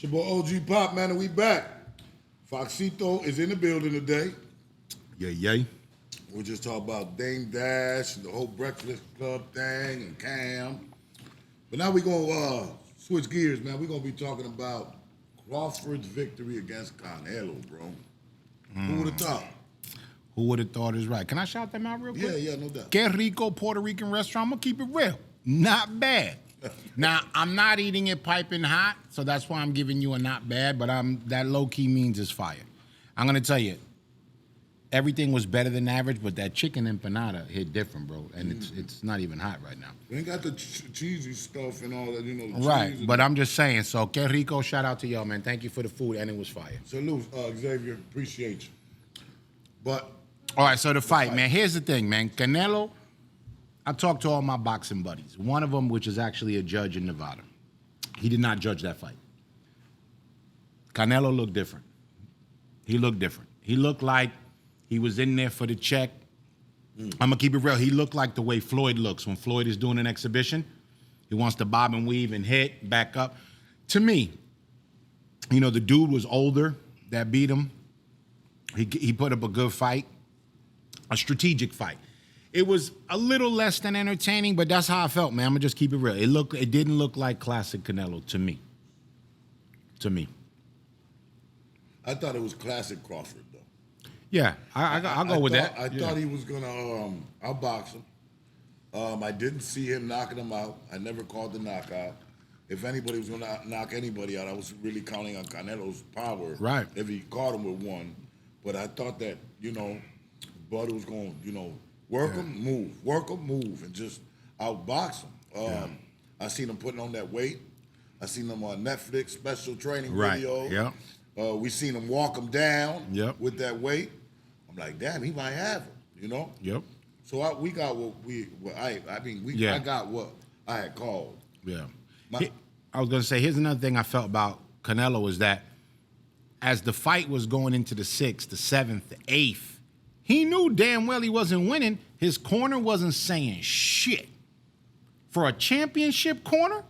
It's your boy OG Pop, man, and we back. Foxito is in the building today. Yay. We just talked about Dame Dash and the whole Breakfast Club thing and Cam. But now we're going to switch gears, man. We're going to be talking about Crawford's victory against Canelo, bro. Who would have thought? Who would have thought is right? Can I shout them out real quick? Yeah, no doubt. Que Rico Puerto Rican restaurant. I'm going to keep it real. Not bad. Now, I'm not eating it piping hot, so that's why I'm giving you a not bad, but that low-key means it's fire. I'm going to tell you, everything was better than average, but that chicken empanada hit different, bro, and it's not even hot right now. We ain't got the cheesy stuff and all that, you know. Right, but I'm just saying, so Que Rico, shout out to y'all, man. Thank you for the food, and it was fire. Salute, Xavier. Appreciate you. But all right, so the fight, man. Here's the thing, man. Canelo, I talked to all my boxing buddies. One of them, which is actually a judge in Nevada, he did not judge that fight. Canelo looked different. He looked different. He looked like he was in there for the check. I'm going to keep it real. He looked like the way Floyd looks when Floyd is doing an exhibition. He wants to bob and weave and hit, back up. To me, you know, the dude was older that beat him. He put up a good fight, a strategic fight. It was a little less than entertaining, but that's how I felt, man. I'm gonna just keep it real. It didn't look like classic Canelo to me. I thought it was classic Crawford, though. Yeah, I'll go with that. I thought he was gonna outbox him. I didn't see him knocking him out. I never called the knockout. If anybody was gonna knock anybody out, I was really counting on Canelo's power. Right. If he caught him with one, but I thought that Bud was going work him, move, and just outbox him. I seen him putting on that weight. I seen him on Netflix special training video. Yeah. We seen him walk him down. Yep. With that weight. I'm like, damn, he might have him. Yep. So we got I got what I had called. Yeah. I was gonna say, here's another thing I felt about Canelo is that as the fight was going into the 6th, the 7th, the 8th, he knew damn well he wasn't winning. His corner wasn't saying shit. For a championship corner,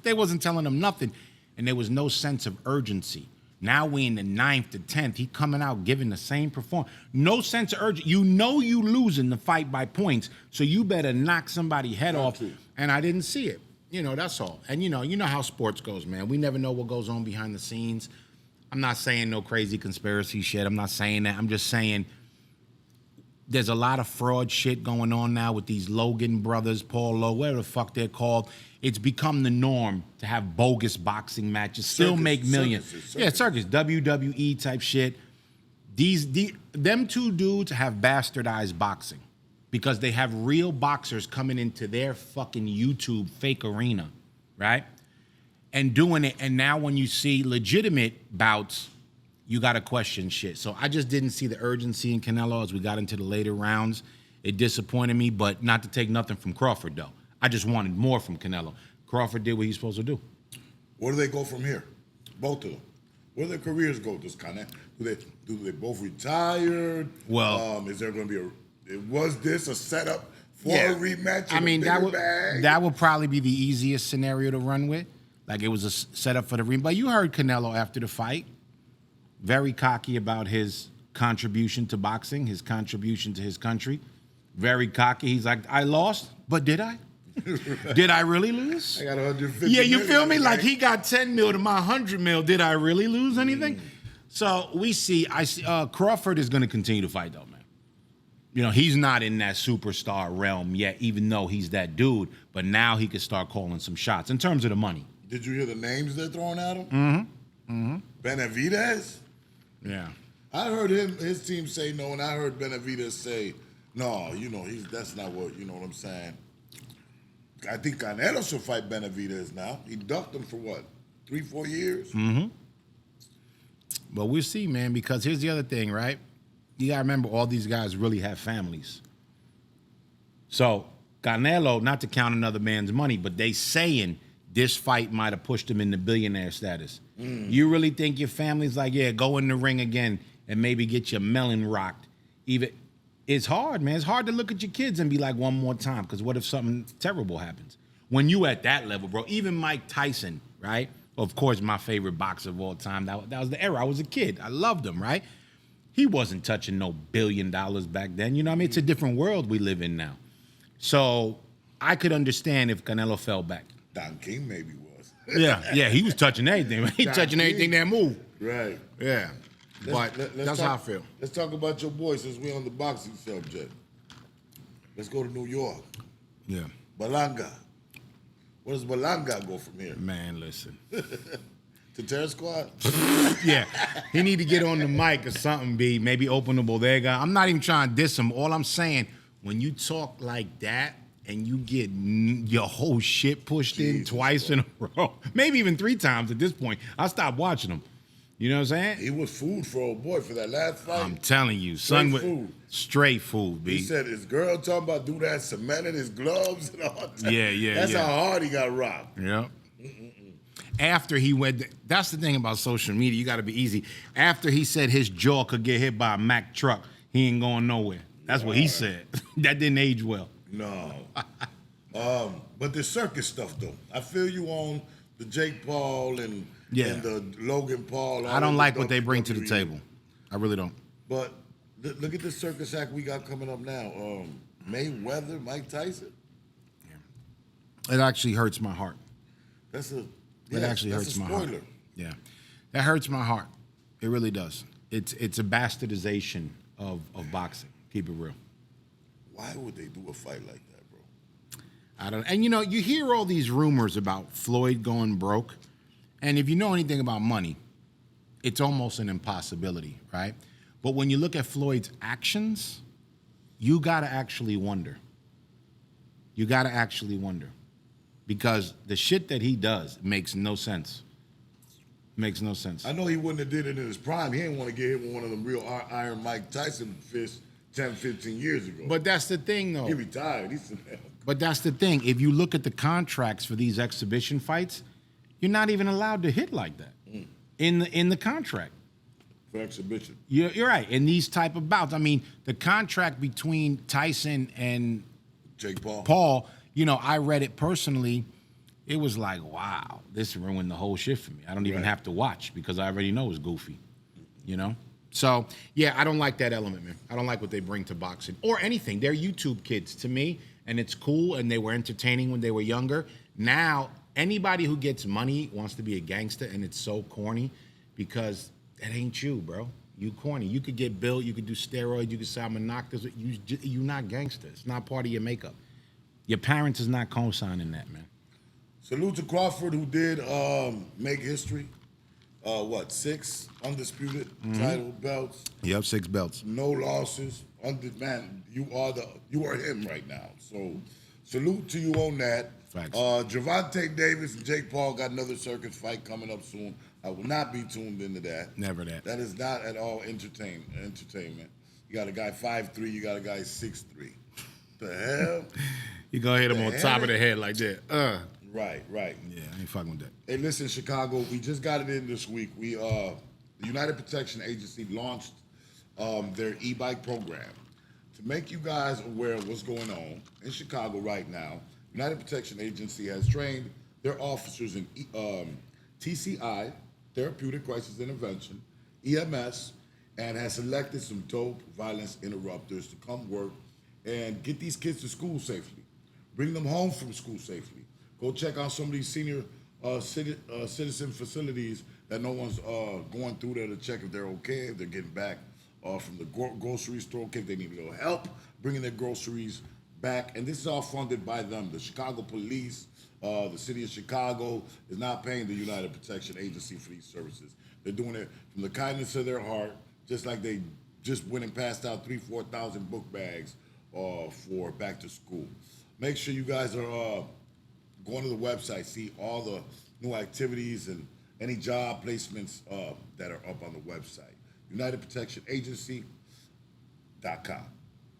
they wasn't telling him nothing. And there was no sense of urgency. Now we in the 9th to 10th, he coming out giving the same performance. No sense of urgency. You know you losing the fight by points, so you better knock somebody's head off. And I didn't see it. That's all. And you know how sports goes, man. We never know what goes on behind the scenes. I'm not saying no crazy conspiracy shit. I'm not saying that. I'm just saying there's a lot of fraud shit going on now with these Logan brothers, Paul Lowe, whatever the fuck they're called. It's become the norm to have bogus boxing matches, still make millions. Circus, WWE type shit. Them two dudes have bastardized boxing because they have real boxers coming into their fucking YouTube fake arena, right? And doing it, and now when you see legitimate bouts, you got to question shit. So I just didn't see the urgency in Canelo as we got into the later rounds. It disappointed me, but not to take nothing from Crawford, though. I just wanted more from Canelo. Crawford did what he's supposed to do. Where do they go from here? Both of them. Where do their careers go? Does Canelo, do they both retired? Well, is there going to be was this a setup for a rematch? I mean, that would probably be the easiest scenario to run with. Like it was a setup for the rematch. But you heard Canelo after the fight. Very cocky about his contribution to boxing, his contribution to his country. Very cocky. He's like, I lost, but did I? Did I really lose? I got 150 Yeah, you million, feel me? right? Like he got 10 mil to my 100 mil. Did I really lose anything? So I see Crawford is going to continue to fight, though, man. He's not in that superstar realm yet, even though he's that dude. But now he can start calling some shots in terms of the money. Did you hear the names they're throwing at him? Benenvidez? Yeah. I heard his team say no, and I heard Benenvidez say, no, that's not what, you know what I'm saying? I think Canelo should fight Benenvidez now. He ducked him for what, 3-4 years? But we'll see, man, because here's the other thing, right? You got to remember all these guys really have families. So Canelo, not to count another man's money, but they saying this fight might have pushed him into billionaire status. You really think your family's like, yeah, go in the ring again and maybe get your melon rocked? It's hard, man. It's hard to look at your kids and be like, one more time, because what if something terrible happens? When you at that level, bro, even Mike Tyson, right? Of course, my favorite boxer of all time. That was the era. I was a kid. I loved him, right? He wasn't touching no $1 billion back then. You know what I mean? It's a different world we live in now. So I could understand if Canelo fell back. Don King maybe was. Yeah, he was touching everything. He touching everything that moved. Right. Yeah. That's how I feel. Let's talk about your boy since we're on the boxing subject. Let's go to New York. Yeah. Balanga. Where does Balanga go from here? Man, listen. To Terror Squad? Yeah. He need to get on the mic or something, B. Maybe open the bodega. I'm not even trying to diss him. All I'm saying, when you talk like that and you get your whole shit pushed in twice in a row, maybe even 3 times at this point, I stopped watching him. You know what I'm saying? He was food for old boy for that last fight. I'm telling you, son. Straight food, B. He said his girl talking about do that, cemented his gloves and all that. Yeah. That's how hard he got robbed. Yeah. After he went, that's the thing about social media. You got to be easy. After he said his jaw could get hit by a Mack truck, he ain't going nowhere. That's what he said. That didn't age well. No. But the circus stuff, though. I feel you on the Jake Paul and the Logan Paul. I don't like what they bring to the table. I really don't. But look at the circus act we got coming up now. Mayweather, Mike Tyson. It actually hurts my heart. It actually hurts my heart. Yeah, that hurts my heart. It really does. It's a bastardization of boxing. Keep it real. Why would they do a fight like that, bro? I don't. And you hear all these rumors about Floyd going broke, and if you know anything about money, it's almost an impossibility, right? But when you look at Floyd's actions, you gotta actually wonder. You gotta actually wonder. Because the shit that he does makes no sense. Makes no sense. I know he wouldn't have did it in his prime. He didn't want to get hit with one of them real Iron Mike Tyson fists 10, 15 years ago. But that's the thing, though. He retired. But that's the thing. If you look at the contracts for these exhibition fights, you're not even allowed to hit like that in the contract. For exhibition. You're right. In these type of bouts. I mean, the contract between Tyson and Jake Paul, I read it personally. It was like, wow, this ruined the whole shit for me. I don't even have to watch because I already know it's goofy, So, yeah, I don't like that element, man. I don't like what they bring to boxing or anything. They're YouTube kids to me, and it's cool, and they were entertaining when they were younger. Now, anybody who gets money wants to be a gangster, and it's so corny because that ain't you, bro. You corny. You could get built. You could do steroids. You could say I'm a knock this. You're not gangster. It's not part of your makeup. Your parents is not co-signing that, man. Salute to Crawford, who did make history. 6 undisputed title belts? Yep, 6 belts. No losses. Man, you are him right now. So salute to you on that. Facts. Gervonta Davis and Jake Paul got another circus fight coming up soon. I will not be tuned into that. Never that. That is not at all entertainment. You got a guy 5'3", you got a guy 6'3". The hell? You gonna hit him on top of the head like that. Right. Yeah, I ain't fucking with that. Hey, listen, Chicago, we just got it in this week. The United Protection Agency launched their e-bike program. To make you guys aware of what's going on in Chicago right now, United Protection Agency has trained their officers in TCI, Therapeutic Crisis Intervention, EMS, and has selected some dope violence interrupters to come work and get these kids to school safely. Bring them home from school safely. Go check out some of these senior citizen facilities that no one's going through there to check if they're okay, if they're getting back from the grocery store, if they need a little help bringing their groceries back. And this is all funded by them. The Chicago Police, the city of Chicago is not paying the United Protection Agency for these services. They're doing it from the kindness of their heart, just like they just went and passed out 4,000 book bags for back to school. Make sure you guys are going to the website, see all the new activities and any job placements that are up on the website. UnitedProtectionAgency.com.